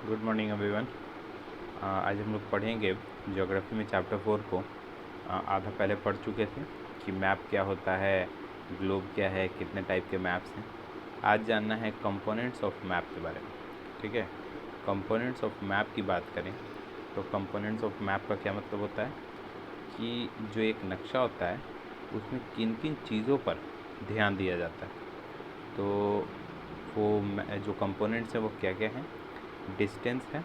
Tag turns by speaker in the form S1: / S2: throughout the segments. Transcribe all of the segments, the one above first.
S1: Good morning everyone. आज हम लोग पढ़ेंगे ज्योग्राफी में चैप्टर 4 को। आधा पहले पढ़ चुके थे कि मैप क्या होता है, ग्लोब क्या है, कितने टाइप के मैप्स हैं। आज जानना है कंपोनेंट्स ऑफ मैप के बारे में। ठीक है, कंपोनेंट्स ऑफ मैप की बात करें तो कंपोनेंट्स ऑफ मैप का क्या मतलब होता है कि जो एक नक्शा होता है उसमें किन किन चीज़ों पर ध्यान दिया जाता है। तो वो जो कंपोनेंट्स हैं वो क्या क्या हैं? डिस्टेंस है,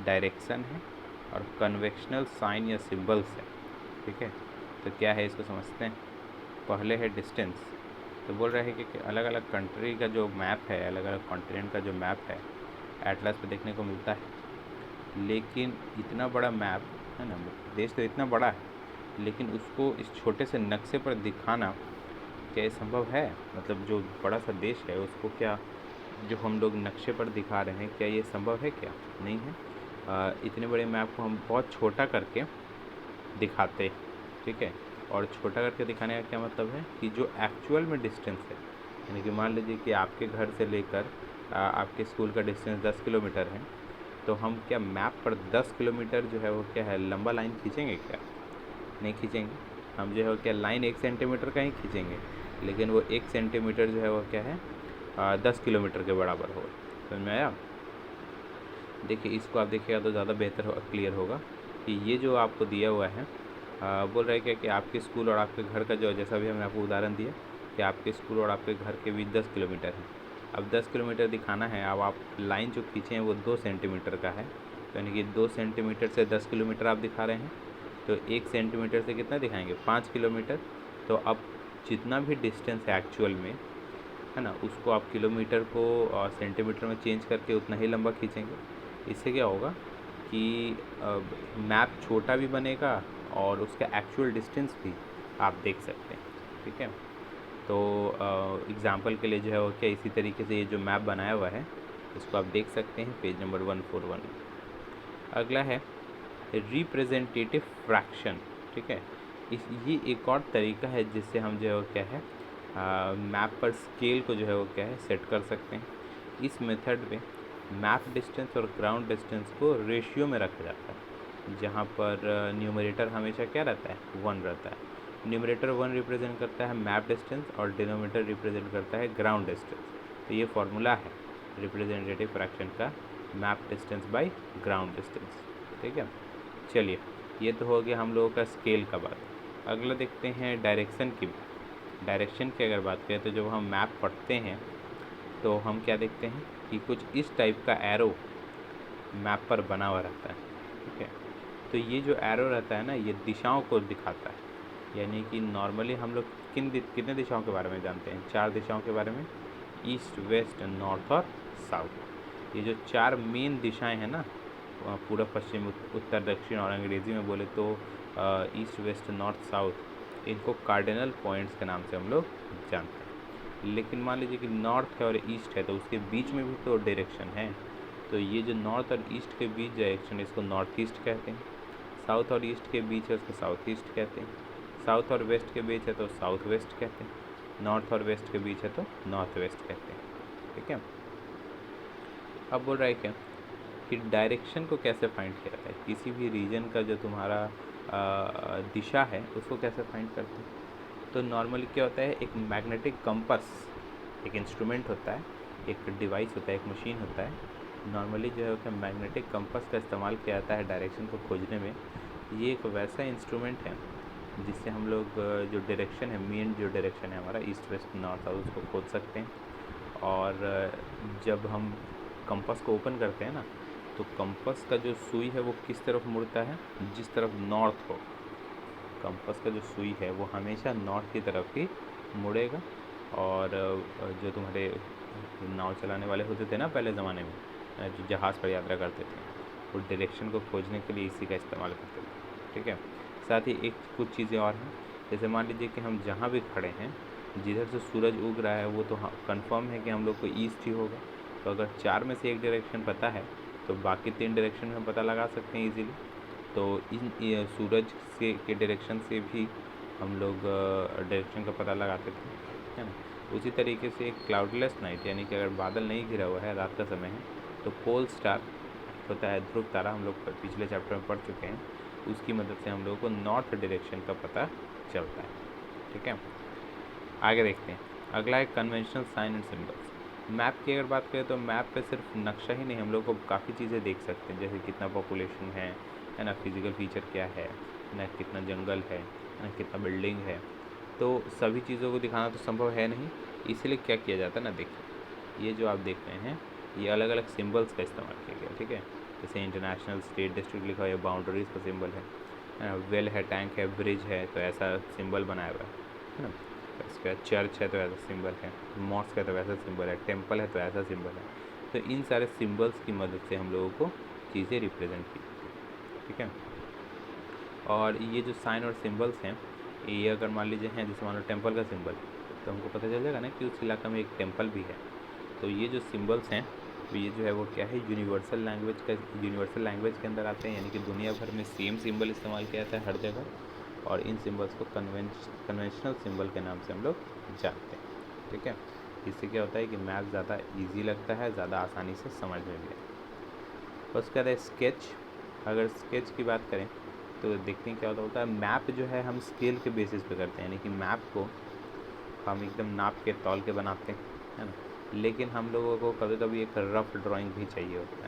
S1: डायरेक्शन है और कन्वेक्शनल साइन या सिंबल्स है। ठीक है, तो क्या है इसको समझते हैं। पहले है डिस्टेंस। तो बोल रहे हैं कि अलग अलग कंट्री का जो मैप है, अलग अलग कॉन्टिनेंट का जो मैप है एटलस पे देखने को मिलता है, लेकिन इतना बड़ा मैप है ना, देश तो इतना बड़ा है लेकिन उसको इस छोटे से नक्शे पर दिखाना क्या ये संभव है? मतलब जो बड़ा सा देश है उसको क्या जो हम लोग नक्शे पर दिखा रहे हैं क्या ये संभव है? क्या नहीं है। इतने बड़े मैप को हम बहुत छोटा करके दिखाते, ठीक है। और छोटा करके दिखाने का क्या मतलब है कि जो एक्चुअल में डिस्टेंस है, यानी कि मान लीजिए कि आपके घर से लेकर आपके स्कूल का डिस्टेंस 10 किलोमीटर है, तो हम क्या मैप पर 10 किलोमीटर जो है वो क्या है लंबा लाइन खींचेंगे? क्या नहीं खींचेंगे। हम जो है वो क्या लाइन 1 सेंटीमीटर का ही खींचेंगे, लेकिन वो 1 सेंटीमीटर जो है वो क्या है 10 किलोमीटर के बराबर होगा। समझ में आया? देखिए इसको आप देखिएगा तो ज़्यादा बेहतर क्लियर होगा कि ये जो आपको दिया हुआ है बोल रहा है क्या कि आपके स्कूल और आपके घर का जो, जैसा भी हमने आपको उदाहरण दिया कि आपके स्कूल और आपके घर के बीच 10 किलोमीटर है। अब 10 किलोमीटर दिखाना है, अब आप लाइन जो खींचे हैं वो 2 सेंटीमीटर का है, तो यानी कि 2 सेंटीमीटर से 10 किलोमीटर आप दिखा रहे हैं, तो 1 सेंटीमीटर से कितना दिखाएंगे? 5 किलोमीटर। तो अब जितना भी डिस्टेंस है एक्चुअल में, है ना, उसको आप किलोमीटर को सेंटीमीटर में चेंज करके उतना ही लंबा खींचेंगे। इससे क्या होगा कि मैप छोटा भी बनेगा और उसका एक्चुअल डिस्टेंस भी आप देख सकते हैं। ठीक है, तो एग्ज़ाम्पल के लिए जो है वो क्या इसी तरीके से ये जो मैप बनाया हुआ है इसको आप देख सकते हैं पेज नंबर 141। अगला है रिप्रेजेंटेटिव फ्रैक्शन। ठीक है, ये एक और तरीका है जिससे हम जो है वो क्या है मैप पर स्केल को जो है वो क्या है सेट कर सकते हैं। इस मेथड में मैप डिस्टेंस और ग्राउंड डिस्टेंस को रेशियो में रखा जाता है, जहाँ पर न्यूमरेटर हमेशा क्या रहता है? 1 रहता है। न्यूमरेटर 1 रिप्रेजेंट करता है मैप डिस्टेंस और डिनोमिनेटर रिप्रेजेंट करता है ग्राउंड डिस्टेंस। तो ये फॉर्मूला है रिप्रेजेंटेटिव फ्रैक्शन का, map distance by ground distance. ठीक है, चलिए ये तो हो गया हम लोगों का स्केल का बात। अगला देखते हैं डायरेक्शन की। डायरेक्शन की अगर बात करें तो जब हम मैप पढ़ते हैं तो हम क्या देखते हैं कि कुछ इस टाइप का एरो मैप पर बना हुआ रहता है। ठीक है, तो ये जो एरो रहता है ना ये दिशाओं को दिखाता है, यानी कि नॉर्मली हम लोग कितने दिशाओं के बारे में जानते हैं? 4 दिशाओं के बारे में, ईस्ट, वेस्ट, नॉर्थ और साउथ। ये जो 4 मेन दिशाएं हैं ना, पूर्व, पश्चिम, उत्तर, दक्षिण और अंग्रेज़ी में बोले तो ईस्ट, वेस्ट, नॉर्थ, साउथ, इनको कार्डिनल पॉइंट्स के नाम से हम लोग जानते हैं। लेकिन मान लीजिए कि नॉर्थ है और ईस्ट है, तो उसके बीच में भी तो डायरेक्शन है। तो ये जो नॉर्थ और ईस्ट के बीच डायरेक्शन इसको नॉर्थ ईस्ट कहते हैं। साउथ और ईस्ट के बीच है उसको साउथ ईस्ट कहते हैं। साउथ और वेस्ट के बीच है तो साउथ वेस्ट कहते हैं। नॉर्थ और वेस्ट के बीच है तो नॉर्थ वेस्ट कहते हैं। ठीक है, अब बोल रहा है क्या कि डायरेक्शन को कैसे फाइंड किया जाता है? किसी भी रीजन का जो तुम्हारा दिशा है उसको कैसे फाइंड करते हैं? तो नॉर्मली क्या होता है, एक मैग्नेटिक कंपास एक इंस्ट्रूमेंट होता है, एक डिवाइस होता है, एक मशीन होता है। नॉर्मली जो है कि मैग्नेटिक कंपास का इस्तेमाल किया जाता है डायरेक्शन को खोजने में। ये एक वैसा इंस्ट्रूमेंट है जिससे हम लोग जो डायरेक्शन है, मेन जो डायरेक्शन है हमारा ईस्ट, वेस्ट, नॉर्थ, साउथ, उसको खोज सकते हैं। और जब हम कंपास को ओपन करते हैं ना, तो कंपास का जो सुई है वो किस तरफ मुड़ता है? जिस तरफ नॉर्थ हो। कंपास का जो सुई है वो हमेशा नॉर्थ की तरफ ही मुड़ेगा। और जो तुम्हारे नाव चलाने वाले होते थे ना पहले ज़माने में, जो जहाज़ पर यात्रा करते थे, वो डायरेक्शन को खोजने के लिए इसी का इस्तेमाल करते थे। ठीक है, साथ ही एक कुछ चीज़ें और हैं, जैसे मान लीजिए कि हम जहाँ भी खड़े हैं, जिधर से सूरज उग रहा है वो तो कंफर्म है कि हम लोग को ईस्ट ही होगा। तो अगर 4 में से एक डायरेक्शन पता है तो बाकी 3 डायरेक्शन में हम पता लगा सकते हैं ईजीली। तो ये सूरज से के डायरेक्शन से भी हम लोग डायरेक्शन का पता लगा सकते हैं, है ना। उसी तरीके से एक क्लाउडलेस नाइट, यानी कि अगर बादल नहीं घिरा हुआ है, रात का समय है, तो पोल स्टार होता है ध्रुव तारा, हम लोग पिछले चैप्टर में पढ़ चुके हैं, उसकी मदद से हम लोगों को नॉर्थ डायरेक्शन का पता चलता है। ठीक है, आगे देखते हैं। अगला है conventional sign and symbols. Map की अगर बात करें तो मैप पे सिर्फ नक्शा ही नहीं, हम लोग को काफ़ी चीज़ें देख सकते हैं, जैसे कितना पॉपुलेशन है ना, फिजिकल फीचर क्या है ना, कितना जंगल है ना, कितना बिल्डिंग है। तो सभी चीज़ों को दिखाना तो संभव है नहीं, इसलिए क्या किया जाता है ना, देखिए ये जो आप देख रहे हैं ये अलग अलग सिंबल्स का इस्तेमाल किया गया। ठीक है, जैसे इंटरनेशनल, स्टेट, डिस्ट्रिक्ट लिखा हुआ है, बाउंड्रीज का सिंबल है, वेल है, टैंक है, ब्रिज है, तो ऐसा सिंबल बनाया हुआ है ना। इसका चर्च है तो ऐसा सिंबल है, मॉस्क है तो ऐसा सिंबल है, टेम्पल है तो ऐसा सिंबल है। तो इन सारे सिंबल्स की मदद से हम लोगों को चीज़ें रिप्रेजेंट की जाती हैं। ठीक है, और ये जो साइन और सिंबल्स हैं, ये अगर मान लीजिए हैं, जैसे मान लो टेम्पल का सिंबल, तो हमको पता चल जाएगा ना कि उस इलाका में एक टेम्पल भी है। तो ये जो सिंबल्स हैं, तो ये जो है वो क्या है, यूनिवर्सल लैंग्वेज के अंदर आते हैं, यानी कि दुनिया भर में सेम सिंबल इस्तेमाल किया जाता है हर जगह, और इन सिंबल्स को कन्वेंशनल सिंबल के नाम से हम लोग जानते हैं। ठीक है, इससे क्या होता है कि मैप ज़्यादा इजी लगता है, ज़्यादा आसानी से समझ में भी आता है। उसके बाद है स्केच। अगर स्केच की बात करें तो देखते हैं क्या होता है, मैप जो है हम स्केल के बेसिस पे करते हैं, यानी कि मैप को हम एकदम नाप के तौल के बनाते हैं, है ना। लेकिन हम लोगों को कभी कभी एक रफ़ ड्राइंग भी चाहिए होता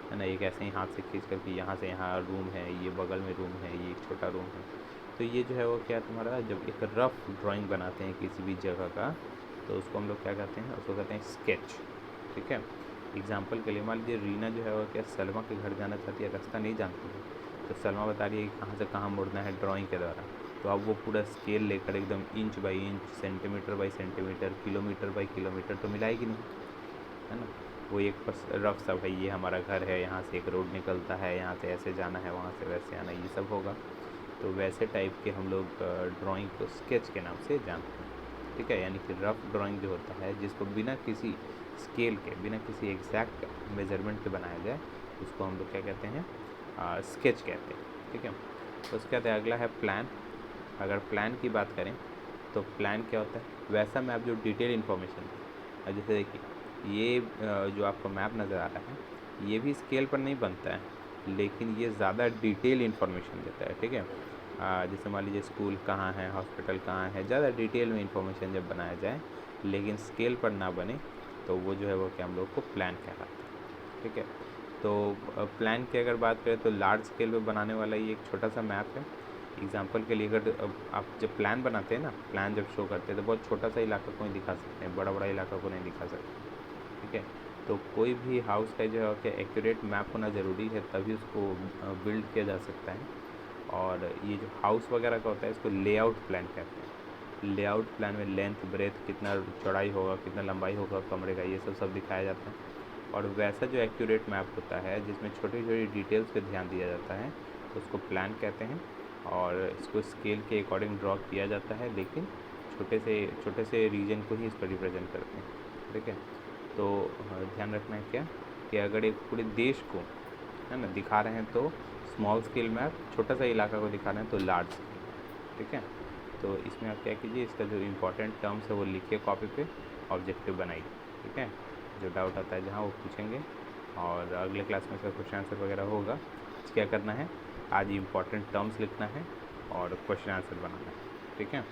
S1: है ना, एक ऐसे ही हाथ से खींच कर कि यहाँ से यहाँ रूम है, ये बगल में रूम है, ये एक छोटा रूम है। तो ये जो है वो क्या तुम्हारा, जब एक रफ़ ड्राइंग बनाते हैं किसी भी जगह का, तो उसको हम लोग क्या कहते हैं, उसको कहते हैं स्केच। ठीक है, एग्जाम्पल के लिए मान लीजिए रीना जो है वो क्या सलमा के घर जाना चाहती है, रास्ता नहीं जानती है, तो सलमा बता रही है कि कहाँ से कहाँ मुड़ना है ड्राइंग के द्वारा। तो अब वो पूरा स्केल लेकर एकदम inch by inch, centimetre by centimetre, kilometre by kilometre तो मिलाएगी नहीं, है ना। वो एक बस रफ सा, भाई ये हमारा घर है, यहाँ से एक रोड निकलता है, यहाँ से ऐसे जाना है, वहाँ से वैसे आना, ये सब होगा। तो वैसे टाइप के हम लोग ड्राइंग को स्केच के नाम से जानते हैं। ठीक है, यानी कि रफ ड्राइंग जो होता है, जिसको बिना किसी स्केल के, बिना किसी एग्जैक्ट मेजरमेंट के बनाया जाए, उसको हम लोग क्या कहते हैं, स्केच कहते हैं। ठीक है, तो उसके बाद अगला है प्लान। अगर प्लान की बात करें तो प्लान क्या होता है, वैसा मैप जो डिटेल इन्फॉर्मेशन है। जैसे देखिए ये जो आपको मैप नज़र आ रहा है, ये भी स्केल पर नहीं बनता है, लेकिन ये ज़्यादा डिटेल इन्फॉर्मेशन देता है। ठीक है, जैसे मान लीजिए स्कूल कहाँ है, हॉस्पिटल कहाँ है, ज़्यादा डिटेल में इन्फॉर्मेशन जब बनाया जाए, लेकिन स्केल पर ना बने, तो वो जो है वो क्या हम लोग को प्लान कहलाता है। ठीक है, तो प्लान की अगर बात करें तो लार्ज स्केल पे बनाने वाला ये एक छोटा सा मैप है। एग्जांपल के लिए अगर आप जब प्लान बनाते हैं ना, प्लान जब शो करते हैं तो बहुत छोटा सा इलाका को ही दिखा सकते हैं, बड़ा बड़ा इलाका को नहीं दिखा सकते। ठीक है, तो कोई भी हाउस का जो है कि एक्यूरेट मैप होना ज़रूरी है, तभी उसको बिल्ड किया जा सकता है। और ये जो हाउस वगैरह का होता है, इसको लेआउट प्लान कहते हैं। लेआउट प्लान में लेंथ, ब्रेथ, कितना चौड़ाई होगा, कितना लंबाई होगा कमरे का, ये सब दिखाया जाता है। और वैसा जो एक्यूरेट मैप होता है, जिसमें छोटी छोटी डिटेल्स पे ध्यान दिया जाता है, उसको प्लान कहते हैं। और इसको स्केल के अकॉर्डिंग ड्रॉ किया जाता है, लेकिन छोटे से रीजन को ही इस पर रिप्रेजेंट करते हैं। ठीक है, तो ध्यान रखना है क्या, कि अगर एक पूरे देश को, है ना, दिखा रहे हैं तो स्मॉल स्केल मैप, छोटा सा इलाका को दिखा रहे हैं तो लार्ज स्केल। ठीक है, तो इसमें आप क्या कीजिए, इसका जो इम्पोर्टेंट टर्म्स है वो लिखिए कॉपी पे, ऑब्जेक्टिव बनाइए। ठीक है, जो डाउट आता है जहाँ वो पूछेंगे, और अगले क्लास में इसका क्वेश्चन आंसर वगैरह होगा। क्या करना है, आज इम्पॉर्टेंट टर्म्स लिखना है और क्वेश्चन आंसर बनाना है। ठीक है।